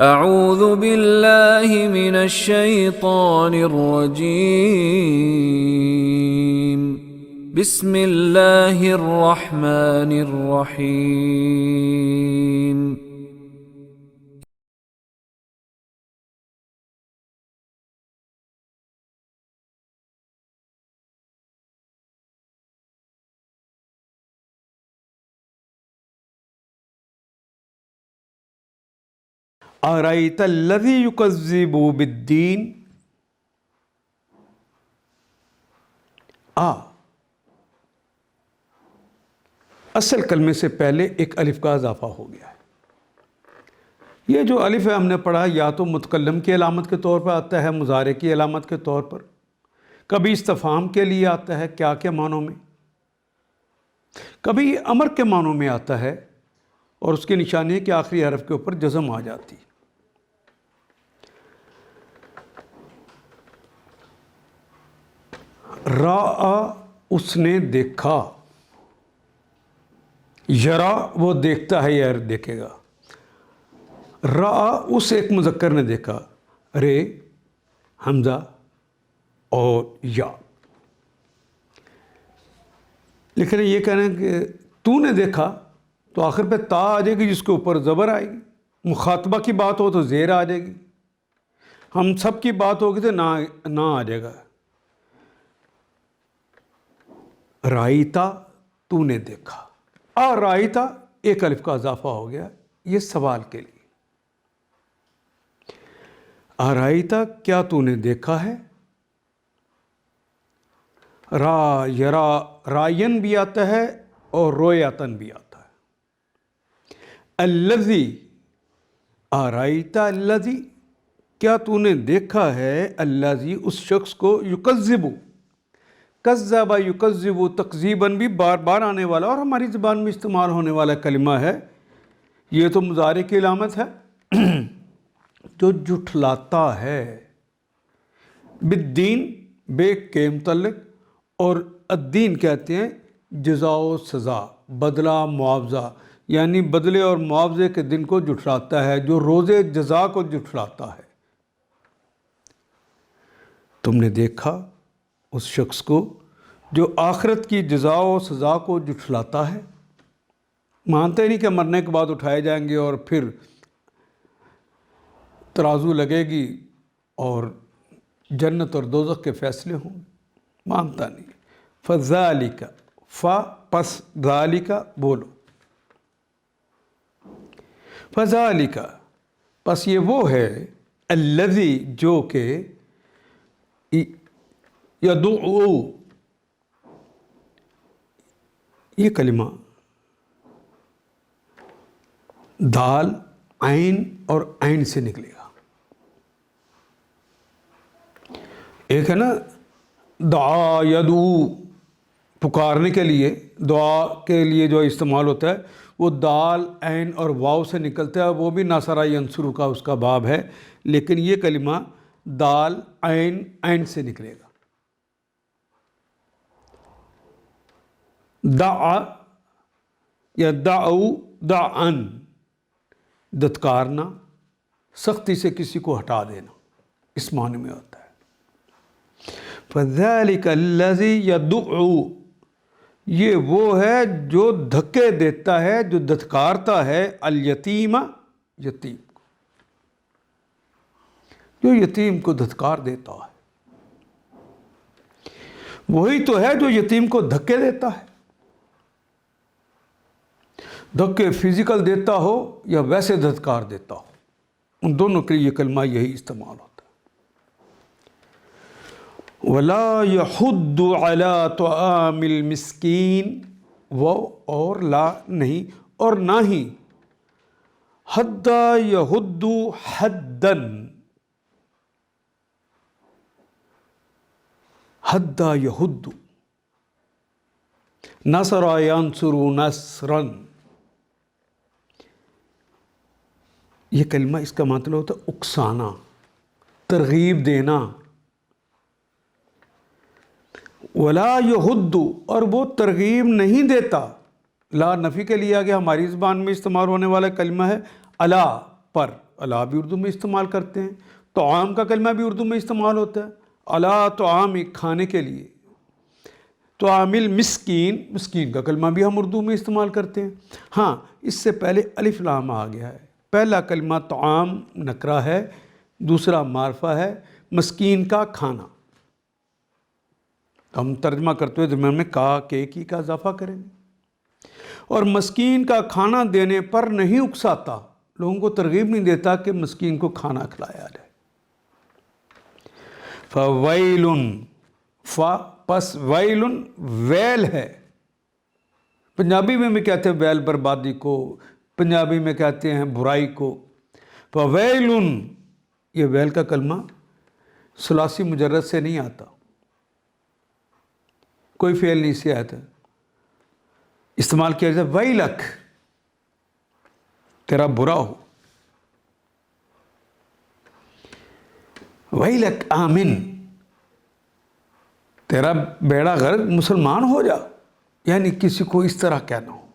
اعوذ باللہ من الشیطان الرجیم بسم اللہ الرحمن الرحیم ارأیت الذی یکذب بالدین اصل کلمے سے پہلے ایک الف کا اضافہ ہو گیا ہے۔ یہ جو الف ہے ہم نے پڑھا یا تو متکلم کی علامت کے طور پر آتا ہے، مضارع کی علامت کے طور پر، کبھی استفہام کے لیے آتا ہے کیا کے معنوں میں، کبھی امر کے معنوں میں آتا ہے اور اس کی نشانی ہے کہ آخری حرف کے اوپر جزم آ جاتی۔ راآ اس نے دیکھا، یرا وہ دیکھتا ہے یا دیکھے گا، راآ اس ایک مذکر نے دیکھا، رے حمزہ اور یا، لیکن یہ کہنا ہے کہ تو نے دیکھا تو آخر پہ تا آ جائے گی جس کے اوپر زبر آئے گی، مخاطبہ کی بات ہو تو زیر آ جائے گی، ہم سب کی بات ہوگی تو نہ آ جائے گا۔ رائتا تو نے دیکھا، رائتا ایک الف کا اضافہ ہو گیا، یہ سوال کے لیے۔ رائتا کیا تو نے دیکھا ہے، را یرا رائن بھی آتا ہے اور رویاتن بھی آتا ہے۔ الذی رائتا الذی کیا تو نے دیکھا ہے، الذی اس شخص کو، یکذب کذب یکذب تکذیباً بھی بار بار آنے والا اور ہماری زبان میں استعمال ہونے والا کلمہ ہے۔ یہ تو مضارع کی علامت ہے جو جھٹلاتا ہے، بالدین بے کے متعلق، اور الدین کہتے ہیں جزا و سزا، بدلہ معاوضہ، یعنی بدلے اور معاوضے کے دن کو جھٹلاتا ہے، جو روز جزا کو جھٹلاتا ہے۔ تم نے دیکھا اس شخص کو جو آخرت کی جزا و سزا کو جھٹلاتا ہے، مانتے نہیں کہ مرنے کے بعد اٹھائے جائیں گے اور پھر ترازو لگے گی اور جنت اور دوزخ کے فیصلے ہوں، مانتا نہیں۔ فذالک پس ذالک بولو، فذالک پس یہ وہ ہے، الذی جو کہ، یدعو یہ کلمہ دال عین اور عین سے نکلے گا۔ ایک ہے نا دعا یدعو، پکارنے کے لیے، دعا کے لیے جو استعمال ہوتا ہے وہ دال عین اور واو سے نکلتا ہے، وہ بھی ناصرہ ینصرو کا اس کا باب ہے، لیکن یہ کلمہ دال عین عین سے نکلے گا۔ دعا یا دعو دعن، دتکارنا، سختی سے کسی کو ہٹا دینا، اس معنی میں ہوتا ہے۔ فذالک الذی یدعو یہ وہ ہے جو دھکے دیتا ہے، جو دھتکارتا ہے، الیتیم یتیم کو، جو یتیم کو دھتکار دیتا ہے، وہی تو ہے جو یتیم کو دھکے دیتا ہے، دھکے فزیکل دیتا ہو یا ویسے دھتکار دیتا ہو، ان دونوں کے لیے یہ کلمہ یہی استعمال ہوتا ہے۔ وَلَا يَحُدُّ عَلَىٰ طَعَامِ الْمِسْكِينِ، وہ اور لا نہیں اور نہ ہی، حد یحد حدن، حد یحد، نصر ینصر نصرا، یہ کلمہ اس کا مطلب ہوتا ہے اکسانا، ترغیب دینا۔ ولا یحد، اور وہ ترغیب نہیں دیتا، لا نفی کے لیے آگے ہماری زبان میں استعمال ہونے والا کلمہ ہے، علا پر، الا بھی اردو میں استعمال کرتے ہیں، طعام کا کلمہ بھی اردو میں استعمال ہوتا ہے، الا طعام کھانے کے لیے، طعام المسکین مسکین کا کلمہ بھی ہم اردو میں استعمال کرتے ہیں۔ ہاں اس سے پہلے الف لام آ گیا ہے، پہلا کلمہ طعام نکرہ ہے، دوسرا معرفہ ہے، مسکین کا کھانا، ہم ترجمہ کرتے ہوئے درمیان میں کا کے کی کا اضافہ کریں گے۔ اور مسکین کا کھانا دینے پر نہیں اکساتا، لوگوں کو ترغیب نہیں دیتا کہ مسکین کو کھانا کھلایا جائے۔ فویل پس ویل ویل ہے، پنجابی میں بھی کہتے ہیں ویل بربادی کو، پنجابی میں کہتے ہیں برائی کو۔ فویل، یہ ویل کا کلمہ ثلاثی مجرد سے نہیں آتا، کوئی فعل نہیں سے آتا، استعمال کیا جاتا ہے ویلک، تیرا برا ہو، ویلک آمن، تیرا بیڑا غرق، مسلمان ہو جا، یعنی کسی کو اس طرح کہنا ہو۔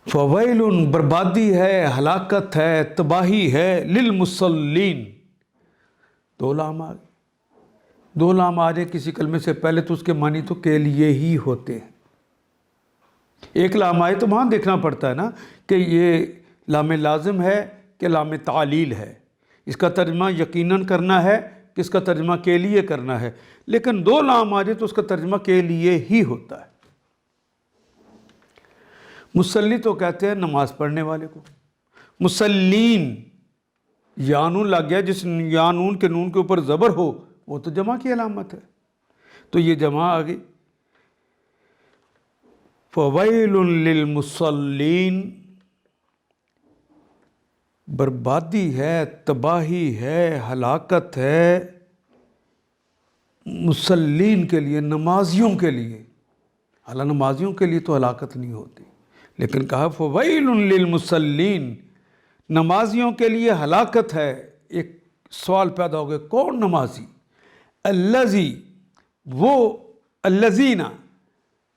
فویل بربادی ہے، ہلاکت ہے، تباہی ہے، للمصلین، دو لام آ گئے، دو لام آ جائے کسی کلمے سے پہلے تو اس کے معنی تو کے لیے ہی ہوتے ہیں، ایک لام آئے تو وہاں دیکھنا پڑتا ہے نا کہ یہ لام لازم ہے کہ لام تعلیل ہے، اس کا ترجمہ یقیناً کرنا ہے کہ اس کا ترجمہ کے لیے کرنا ہے، لیکن دو لام آ جائے تو اس کا ترجمہ کے لیے ہی ہوتا ہے۔ مصلی تو کہتے ہیں نماز پڑھنے والے کو، مصلین یانون لگ گیا، جس یانون کے نون کے اوپر زبر ہو وہ تو جمع کی علامت ہے، تو یہ جمع آ گئی۔ فویل للمصلین، بربادی ہے، تباہی ہے، ہلاکت ہے مصلین کے لیے، نمازیوں کے لیے، حالانکہ نمازیوں کے لیے تو ہلاکت نہیں ہوتی، لیکن کہا فویل للمصلین، نمازیوں کے لیے ہلاکت ہے۔ ایک سوال پیدا ہو گیا، کون نمازی؟ الذی، وہ، الذین،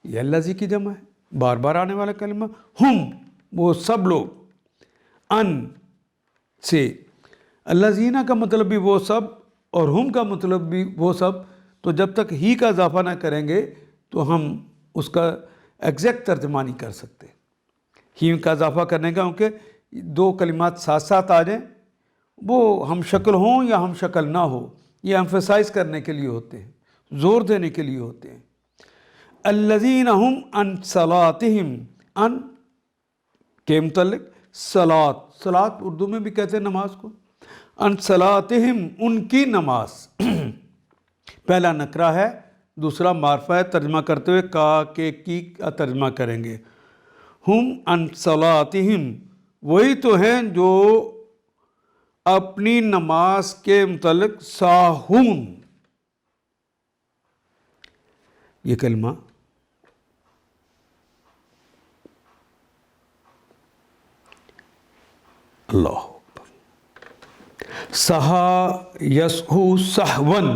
یہ الذی کی جمع ہے، بار بار آنے والا کلمہ، ہم، وہ سب لوگ، ان سے، الذین کا مطلب بھی وہ سب اور ہم کا مطلب بھی وہ سب، تو جب تک ہی کا اضافہ نہ کریں گے تو ہم اس کا ایگزیکٹ ترجمہ نہیں کر سکتے۔ ہی کا اضافہ کرنے کا، کیونکہ دو کلمات ساتھ ساتھ آ جائیں، وہ ہم شکل ہوں یا ہم شکل نہ ہو، یہ ایمفیسائز کرنے کے لیے ہوتے ہیں، زور دینے کے لیے ہوتے ہیں۔ الذین ہم عن صلاتہم، ان کے متعلق صلات اردو میں بھی کہتے ہیں نماز کو، عن صلاتہم، ان کی نماز، پہلا نکرہ ہے، دوسرا معرفہ ہے، ترجمہ کرتے ہوئے کا کے کی کا ترجمہ کریں گے۔ ہم عن صلاتہم، وہی تو ہیں جو اپنی نماز کے متعلق ساہون، یہ کلمہ اللہ سہا یسہو سہون،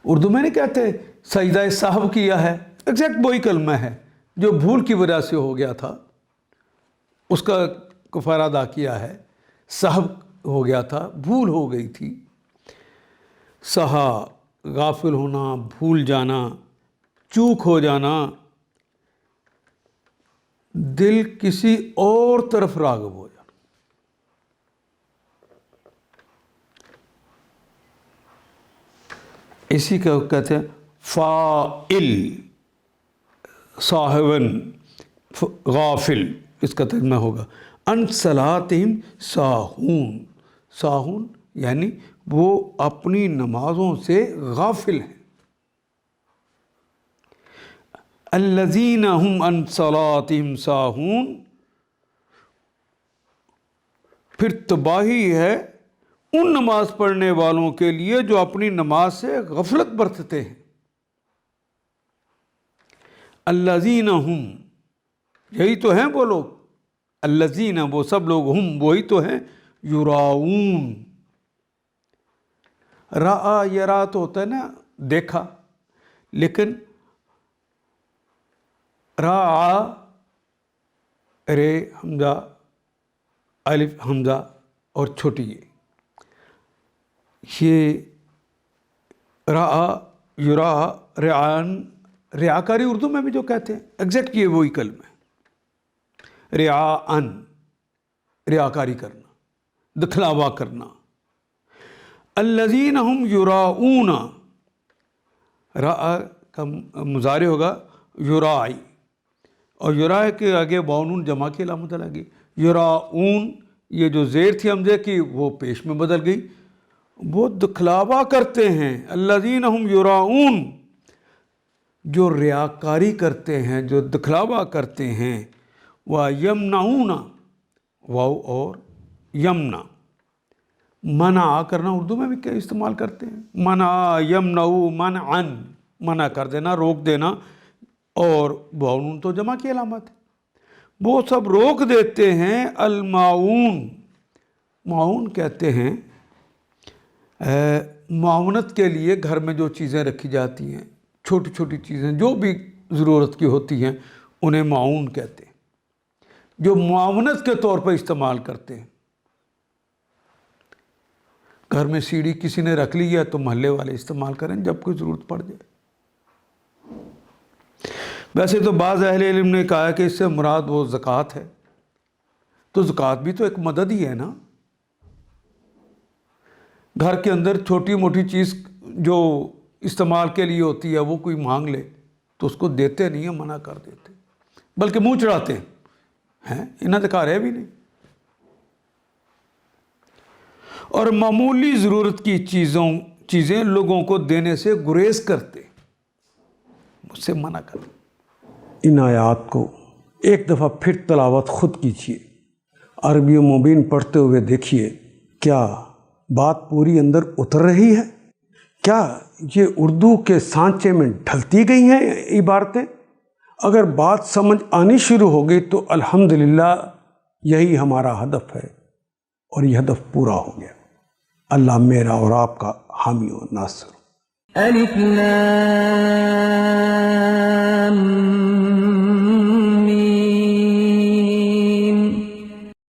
اردو میں نہیں کہتے سجدہ سہو کیا ہے، ایگزیکٹ وہی کلمہ ہے جو بھول کی وجہ سے ہو گیا تھا، اس کا کفارہ ادا کیا ہے، سہو ہو گیا تھا، بھول ہو گئی تھی۔ سہا غافل ہونا، بھول جانا، چوک ہو جانا، دل کسی اور طرف راغب ہو جانا۔ اسی کا کہتے ہیں فاعل، صاحبن، غافل، اس کا ترجمہ ہوگا ان صلاتہم ساہون، ساہون یعنی وہ اپنی نمازوں سے غافل ہیں۔ الذین ہم عن صلاتہم ساہون، پھر تباہی ہے ان نماز پڑھنے والوں کے لیے جو اپنی نماز سے غفلت برتتے ہیں۔ الذین ہم، یہی تو ہیں وہ لوگ، الذین وہ سب لوگ، ہم وہی تو ہیں، یراؤون، رآ یرا تو ہوتا ہے نا دیکھا، لیکن رآ، رے حمزہ الف حمزہ اور چھوٹی یہ رعا یرا رعان، ریاکاری اردو میں بھی جو کہتے ہیں ایگزیکٹ یہ وہی کلمہ ہے، رعان ریاکاری کرنا، دکھلاوا کرنا۔ الذین ہم یراؤون، رعا کا مضارع ہوگا یرائی، اور یرا کے آگے واؤن جمع کی علامت لگی، یراؤون یہ جو زیر تھی حمزے کی وہ پیش میں بدل گئی، وہ دکھلاوا کرتے ہیں۔ الذین ہم یراؤون، جو ریاکاری کرتے ہیں، جو دکھلاوا کرتے ہیں۔ وَيَمْنَعُونَ، واو اور یمنا، منع کرنا اردو میں بھی کیا استعمال کرتے ہیں، منع یمنعو منعن، منع کر دینا، روک دینا، اور واؤن تو جمع کی علامت ہے، وہ سب روک دیتے ہیں۔ الماعون، معاون کہتے ہیں معاونت کے لیے گھر میں جو چیزیں رکھی جاتی ہیں، چھوٹی چھوٹی چیزیں جو بھی ضرورت کی ہوتی ہیں انہیں معاون کہتے ہیں، جو معاونت کے طور پر استعمال کرتے ہیں۔ گھر میں سیڑھی کسی نے رکھ لی ہے تو محلے والے استعمال کریں جب کوئی ضرورت پڑ جائے۔ ویسے تو بعض اہل علم نے کہا ہے کہ اس سے مراد وہ زکوٰۃ ہے، تو زکوٰۃ بھی تو ایک مدد ہی ہے نا۔ گھر کے اندر چھوٹی موٹی چیز جو استعمال کے لیے ہوتی ہے وہ کوئی مانگ لے تو اس کو دیتے نہیں ہیں، منع کر دیتے، بلکہ منہ چڑھاتے ہیں، انہیں دکھا رہے بھی نہیں۔ اور معمولی ضرورت کی چیزیں لوگوں کو دینے سے گریز کرتے، اس سے منع کرتے۔ ان آیات کو ایک دفعہ پھر تلاوت خود کیجیے، عربی مبین پڑھتے ہوئے دیکھیے کیا بات پوری اندر اتر رہی ہے، کیا یہ اردو کے سانچے میں ڈھلتی گئی ہیں عبارتیں۔ اگر بات سمجھ آنی شروع ہو گئی تو الحمدللہ یہی ہمارا ہدف ہے، اور یہ ہدف پورا ہو گیا۔ اللہ میرا اور آپ کا حامی و ناصر۔ الف لام